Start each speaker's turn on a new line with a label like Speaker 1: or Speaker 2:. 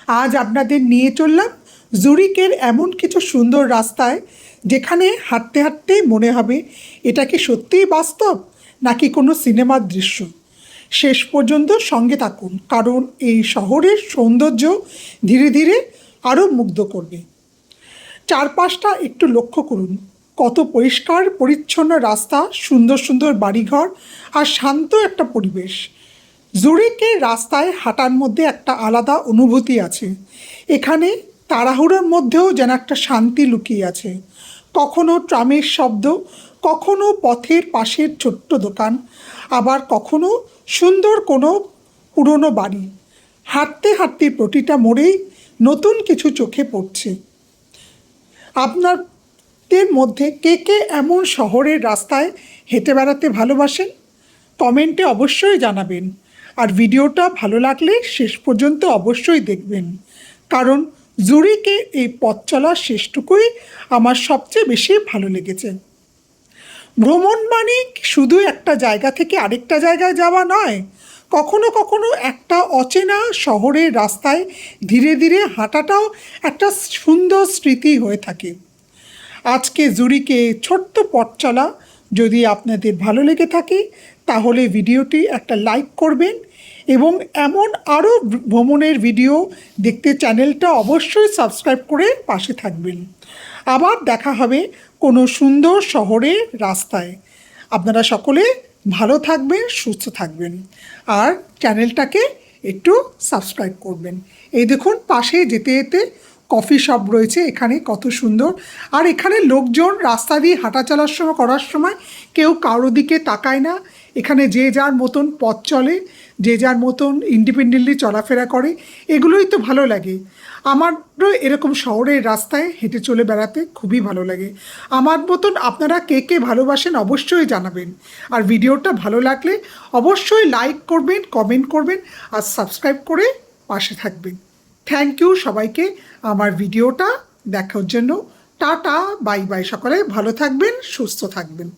Speaker 1: আজ আপনাদের নিয়ে চললাম জুরিকের এমন কিছু সুন্দর রাস্তায়, যেখানে হাঁটতে হাঁটতেই মনে হবে এটা কি সত্যিই বাস্তব নাকি কোনো সিনেমার দৃশ্য। শেষ পর্যন্ত সঙ্গে থাকুন, কারণ এই শহরের সৌন্দর্য ধীরে ধীরে আরও মুগ্ধ করবে। চারপাশটা একটু লক্ষ্য করুন, কত পরিষ্কার পরিচ্ছন্ন রাস্তা, সুন্দর সুন্দর বাড়িঘর আর শান্ত একটা পরিবেশ। জুরিকের রাস্তায় হাঁটার মধ্যে একটা আলাদা অনুভূতি আছে। এখানে তাড়াহুড়োর মধ্যেও যেন একটা শান্তি লুকিয়ে আছে। কখনো ট্রামের শব্দ, কখনো পথের পাশের ছোট্ট দোকান, আবার কখনো সুন্দর কোনো পুরনো বাড়ি। হাঁটতে হাঁটতে প্রতিটা মোড়েই নতুন কিছু চোখে পড়ছে। আপনাদের মধ্যে কে কে এমন শহরের রাস্তায় হেঁটে বেড়াতে ভালোবাসেন? কমেন্টে অবশ্যই জানাবেন। আর ভিডিওটা ভালো লাগলে শেষ পর্যন্ত অবশ্যই দেখবেন, কারণ জুরিকে এই পথ চলার শেষটুকুই আমার সবচেয়ে বেশি ভালো লেগেছে। ভ্রমণ মানে শুধু একটা জায়গা থেকে আরেকটা জায়গায় যাওয়া নয়, কখনো কখনো একটা অচেনা শহরের রাস্তায় ধীরে ধীরে হাঁটাটাও একটা সুন্দর স্মৃতি হয়ে থাকে। আজকে জুরিকে ছোট্ট পথ চলা যদি আপনাদের ভালো লেগে থাকে, তাহলে ভিডিওটি একটা লাইক করবেন এবং এমন আরও ভ্রমণের ভিডিও দেখতে চ্যানেলটা অবশ্যই সাবস্ক্রাইব করে পাশে থাকবেন। আবার দেখা হবে কোনো সুন্দর শহরের রাস্তায়। আপনারা সকলে ভালো থাকবেন, সুস্থ থাকবেন, আর চ্যানেলটাকে একটু সাবস্ক্রাইব করবেন। এই দেখুন, পাশে যেতে যেতে কফি শপ রয়েছে, এখানে কত সুন্দর। আর এখানে লোকজন রাস্তা দিয়ে হাঁটা চলার সময় করার সময় কেউ কারো দিকে তাকায় না। এখানে যে যার মতন পথ চলে, যে যার মতন ইন্ডিপেন্ডেন্টলি চলাফেরা করে, এগুলোই তো ভালো লাগে। আমারও এরকম শহরের রাস্তায় হেঁটে চলে বেড়াতে খুবই ভালো লাগে। আমার মতন আপনারা কে কে ভালোবাসেন অবশ্যই জানাবেন। আর ভিডিওটা ভালো লাগলে অবশ্যই লাইক করবেন, কমেন্ট করবেন আর সাবস্ক্রাইব করে পাশে থাকবেন। থ্যাংক ইউ সবাইকে আমার ভিডিওটা দেখার জন্য। টাটা, বাই বাই, সকলে ভালো থাকবেন, সুস্থ থাকবেন।